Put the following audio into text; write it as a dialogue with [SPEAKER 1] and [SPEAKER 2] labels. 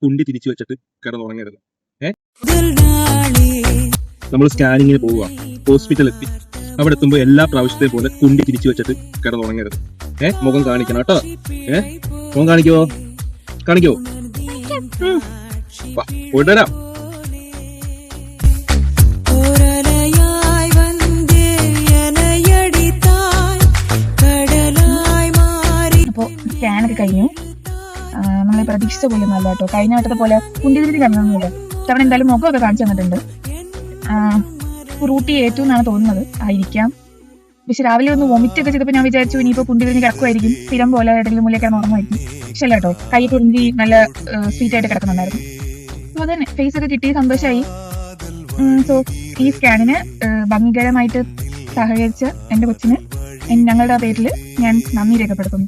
[SPEAKER 1] കുണ്ടി തിരിച്ചു വെച്ചിട്ട് കിടന്നുറങ്ങരുത്. നമ്മൾ സ്കാനിങ്ങിന് പോവുക, ഹോസ്പിറ്റൽ എത്തി, അവിടെ എത്തുമ്പോൾ എല്ലാ പ്രാവശ്യത്തെയും പോലെ കുണ്ടി തിരിച്ചു വെച്ചിട്ട് കിടന്നുറങ്ങരുത്. മുഖം കാണിക്കണം കേട്ടോ. മുഖം കാണിക്കോ? പോയിട്ട് വരാം.
[SPEAKER 2] അപ്പോൾ സ്കാനൊക്കെ കഴിഞ്ഞു. നമ്മൾ പ്രതീക്ഷിച്ച പോലെ ഒന്നും അല്ല കേട്ടോ. കഴിഞ്ഞ വട്ടത്തെ പോലെ കുണ്ടിതിരി കണ്ടൊന്നുമില്ല. തവണ എന്തായാലും മുഖമൊക്കെ കാണിച്ചു തന്നിട്ടുണ്ട്. റൂട്ടി ഏറ്റവും എന്നാണ് തോന്നുന്നത്, ആയിരിക്കാം. പക്ഷെ രാവിലെ ഒന്ന് വൊമിറ്റ് ഒക്കെ ചെയ്തപ്പോൾ ഞാൻ വിചാരിച്ചു ഇനിയിപ്പോൾ കുണ്ടിതിരിഞ്ഞ് കിടക്കുമായിരിക്കും, സ്ഥിരം പോലെ ഏതെങ്കിലും മൂലയൊക്കെ ഉറങ്ങുമായിരിക്കും. പക്ഷെ അല്ല കേട്ടോ, കൈ കുറിഞ്ഞി നല്ല സ്വീറ്റ് ആയിട്ട് കിടക്കുന്നുണ്ടായിരുന്നു. അപ്പോൾ അതന്നെ ഫേസ് ഒക്കെ കിട്ടി, സന്തോഷമായി. സോ ഈ സ്കാനിന് ഭംഗികരമായിട്ട് സഹകരിച്ച എൻ്റെ കൊച്ചിന് ഞങ്ങളുടെ പേരിൽ ഞാൻ നന്ദി രേഖപ്പെടുത്തുന്നു.